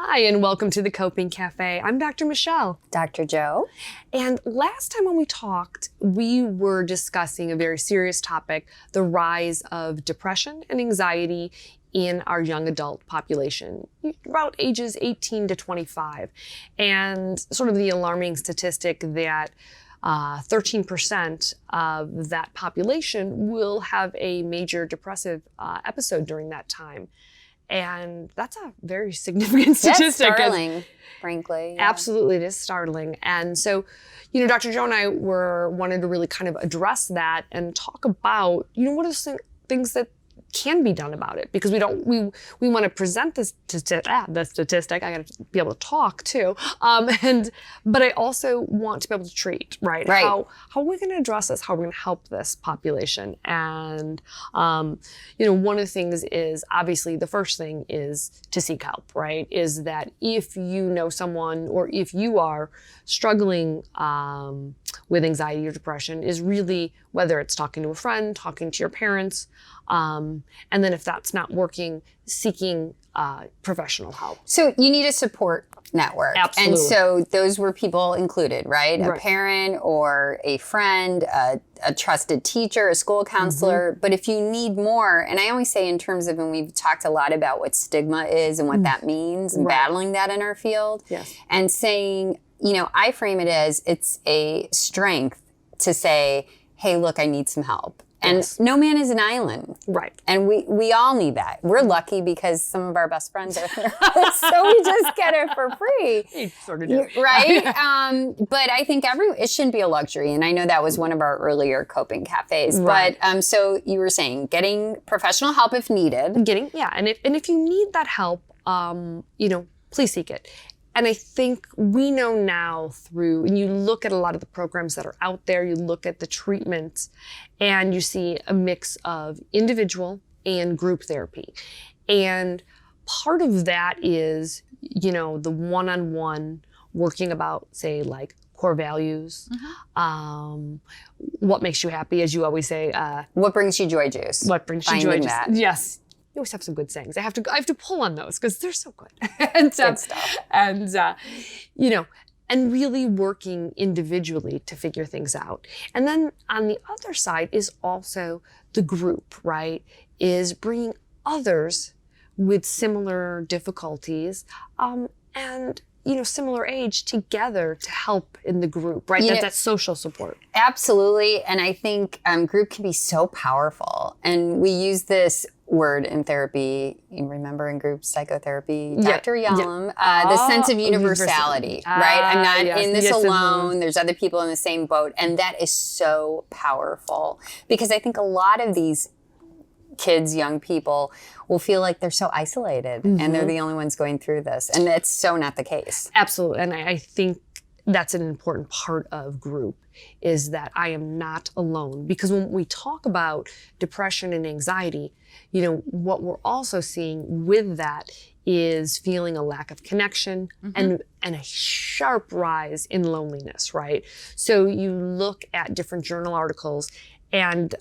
Hi, and welcome to the Coping Cafe. I'm Dr. Michelle. Dr. Joe. And last time when we talked, we were discussing a very serious topic, the rise of depression and anxiety in our young adult population, about ages 18 to 25. And sort of the alarming statistic that 13% of that population will have a major depressive episode during that time. And that's a very significant statistic. That's startling, frankly. Yeah. Absolutely, it is startling. And so, Dr. Joe and I wanted to really kind of address that and talk about, what are the things that can be done about it, because we want to present the statistic. I got to be able to talk too, but I also want to be able to treat, right? How are we going to address this? How are we going to help this population? And one of the things is, obviously the first thing is to seek help, right? Is that if you know someone or if you are struggling with anxiety or depression, is really whether it's talking to a friend, talking to your parents, and then if that's not working, seeking professional help. So you need a support network. Absolutely. And so those were people included, right? A parent or a friend, a trusted teacher, a school counselor. Mm-hmm. But if you need more, and I always say in terms of, and we've talked a lot about what stigma is and what that means and battling that in our field. Yes. And saying, I frame it as it's a strength to say, hey, look, I need some help. And no man is an island. Right. And we all need that. We're lucky because some of our best friends are there. So we just get it for free. You sort of do. Right? But I think it shouldn't be a luxury. And I know that was one of our earlier coping cafes. Right. But so you were saying getting professional help if needed. And if you need that help, please seek it. And I think we know now and you look at a lot of the programs that are out there, you look at the treatments, and you see a mix of individual and group therapy. And part of that is, the one-on-one working about, say, like core values, what makes you happy, as you always say. What brings you joy juice? What brings you joy juice? Yes. You always have some good sayings. I have to pull on those because they're so good. Good stuff. And and really working individually to figure things out. And then on the other side is also the group, right? Is bringing others with similar difficulties, and similar age together to help in the group, right? That's social support. Absolutely. And I think group can be so powerful. And we use this word in therapy, you remember in group psychotherapy, Dr. Yalom, the sense of universality, right? I'm not in this alone. There's other people in the same boat. And that is so powerful because I think a lot of these kids, young people will feel like they're so isolated and they're the only ones going through this. And that's so not the case. Absolutely. And I think that's an important part of group, is that I am not alone. Because when we talk about depression and anxiety, what we're also seeing with that is feeling a lack of connection and a sharp rise in loneliness, right? So you look at different journal articles and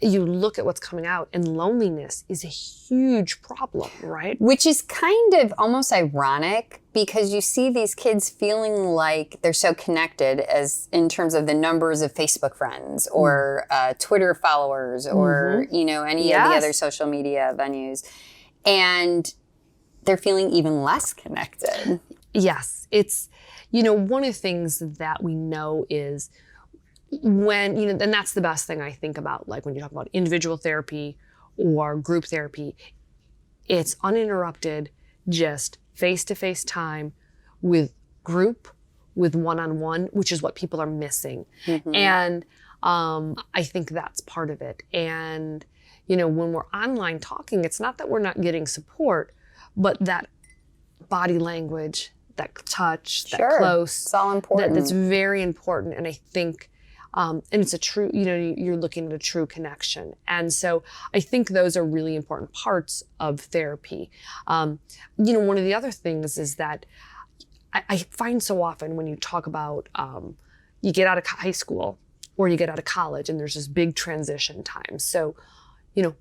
you look at what's coming out, and loneliness is a huge problem, right? Which is kind of almost ironic because you see these kids feeling like they're so connected as in terms of the numbers of Facebook friends or Twitter followers or, any of the other social media venues. And they're feeling even less connected. Yes. It's, one of the things that we know is when, and that's the best thing I think about, like when you talk about individual therapy or group therapy, it's uninterrupted, just face-to-face time with group, with one-on-one, which is what people are missing. And I think that's part of it. And, when we're online talking, it's not that we're not getting support, but that body language, that touch, that close. It's all important. That's very important. And I think and it's a true, you're looking at a true connection. And so I think those are really important parts of therapy. One of the other things is that I find so often when you talk about, you get out of high school or you get out of college and there's this big transition time. So,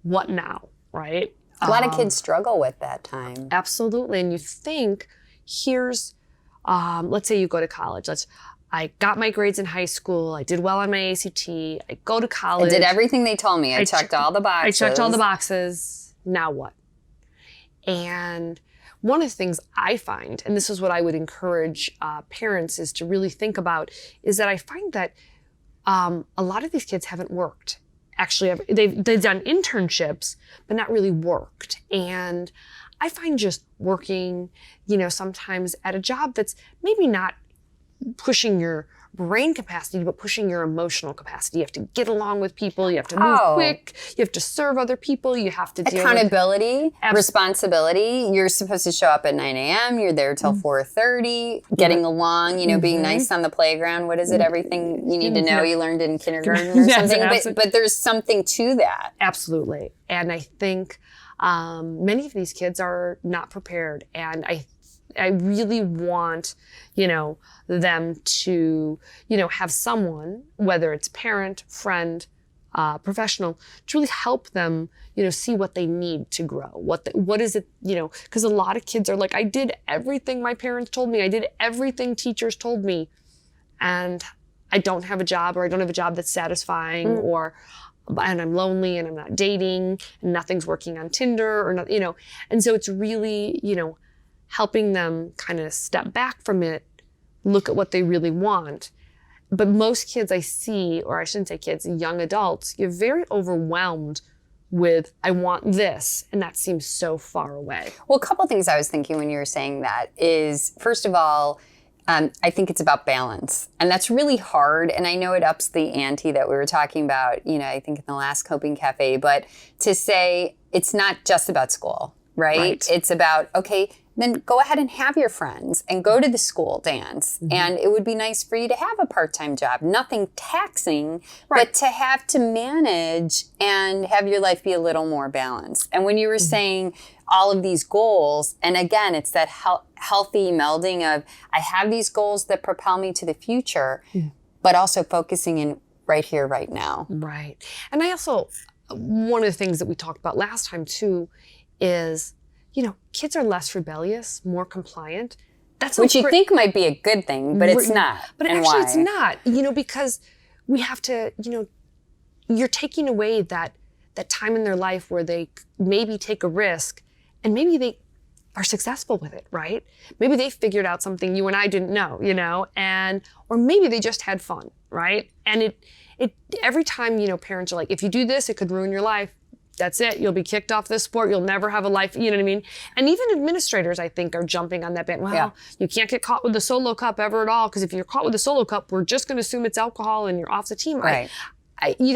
what now, right? A lot of kids struggle with that time. Absolutely. And you think, here's, let's say you go to college. I got my grades in high school. I did well on my ACT. I go to college. I did everything they told me. I checked all the boxes. I checked all the boxes. Now what? And one of the things I find, and this is what I would encourage parents is to really think about, is that I find that a lot of these kids haven't worked. Actually, they've done internships, but not really worked. And I find just working, sometimes at a job that's maybe not pushing your brain capacity, but pushing your emotional capacity. You have to get along with people. You have to move quick. You have to serve other people. You have to deal accountability, responsibility. You're supposed to show up at 9 a.m. You're there till 4:30, getting along, being nice on the playground. What is it? Everything you need to know you learned in kindergarten or something. But there's something to that. Absolutely. And I think many of these kids are not prepared. And I really want, them to, have someone, whether it's parent, friend, professional, to really help them, see what they need to grow. What is it, because a lot of kids are like, I did everything my parents told me. I did everything teachers told me. And I don't have a job, or I don't have a job that's satisfying, and I'm lonely and I'm not dating and nothing's working on Tinder or not, and so it's really, helping them kind of step back from it, look at what they really want. But most kids I see, or I shouldn't say kids, young adults, get very overwhelmed with, I want this, and that seems so far away. Well, a couple of things I was thinking when you were saying that is, first of all, I think it's about balance. And that's really hard. And I know it ups the ante that we were talking about, I think in the last Coping Cafe, but to say it's not just about school, right? It's about, okay, then go ahead and have your friends and go to the school dance. And it would be nice for you to have a part-time job, nothing taxing, but to have to manage and have your life be a little more balanced. And when you were saying all of these goals, and again, it's that healthy melding of, I have these goals that propel me to the future, but also focusing in right here, right now. Right. And I also, one of the things that we talked about last time too, is kids are less rebellious, more compliant. That's which you think might be a good thing, but it's not. But and actually why? It's not, because we have to, you're taking away that time in their life where they maybe take a risk and maybe they are successful with it, right? Maybe they figured out something you and I didn't know, or maybe they just had fun, right? And it every time, parents are like, if you do this, it could ruin your life. That's it. You'll be kicked off this sport. You'll never have a life. You know what I mean? And even administrators, I think, are jumping on that band. Well, you can't get caught with the solo cup ever at all, because if you're caught with a solo cup, we're just going to assume it's alcohol and you're off the team. Right.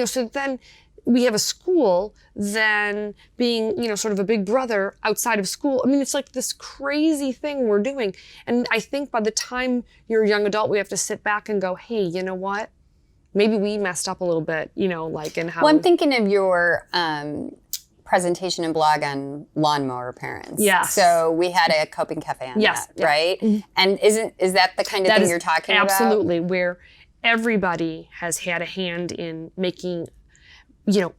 So then we have a school then being, sort of a big brother outside of school. I mean, it's like this crazy thing we're doing. And I think by the time you're a young adult, we have to sit back and go, hey, you know what? Maybe we messed up a little bit, like in how... Well, I'm thinking of your presentation and blog on lawnmower parents. Yes. So we had a Coping Cafe on that, right? And is that the kind of thing you're talking about? Absolutely, where everybody has had a hand in making,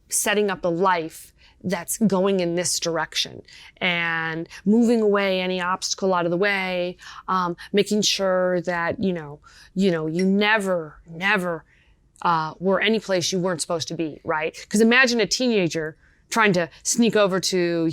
setting up a life that's going in this direction and moving away any obstacle out of the way, making sure that, you never were any place you weren't supposed to be, right? Because imagine a teenager trying to sneak over to,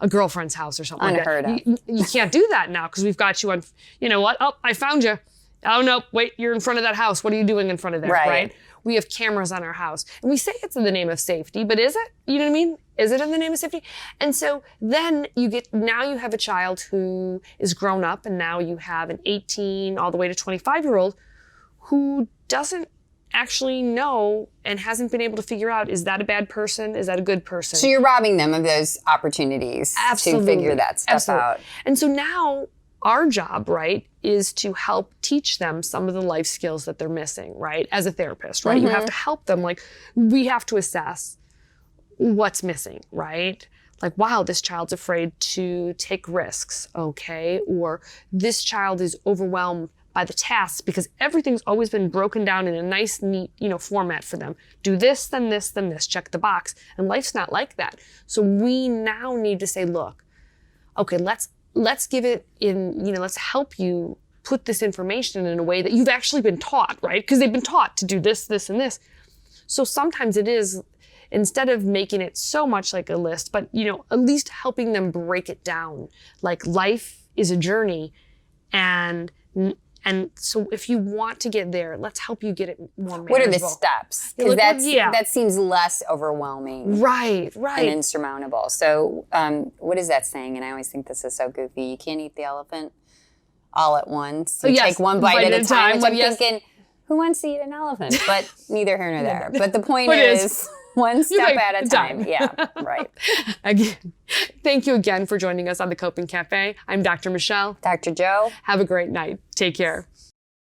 a girlfriend's house or something Unheard like that. You can't do that now because we've got you on, what? Oh, I found you. Oh, no, wait, you're in front of that house. What are you doing in front of there, right? We have cameras on our house. And we say it's in the name of safety, but is it? You know what I mean? Is it in the name of safety? And so then now you have a child who is grown up, and now you have an 18 all the way to 25-year-old who doesn't actually know and hasn't been able to figure out, is that a bad person? Is that a good person? So you're robbing them of those opportunities to figure that stuff out. And so now our job, right, is to help teach them some of the life skills that they're missing, right? As a therapist, right? You have to help them. Like, we have to assess what's missing, right? Like, wow, this child's afraid to take risks, okay? Or this child is overwhelmed by the tasks because everything's always been broken down in a nice, neat, format for them. Do this, then this, then this, check the box. And life's not like that. So we now need to say, look, okay, let's let's give it in, let's help you put this information in a way that you've actually been taught, right? Because they've been taught to do this, this, and this. So sometimes it is, instead of making it so much like a list, but, at least helping them break it down. Like life is a journey. And so if you want to get there, let's help you get it more manageable. What are the steps? Because that seems less overwhelming. Right. And insurmountable. So what is that saying? And I always think this is so goofy. You can't eat the elephant all at once. You take one bite at a time. Which I'm thinking, who wants to eat an elephant? But neither here nor there. But the point is one step at a time. Yeah, right. Again, thank you again for joining us on the Coping Cafe. I'm Dr. Michelle. Dr. Joe. Have a great night. Take care.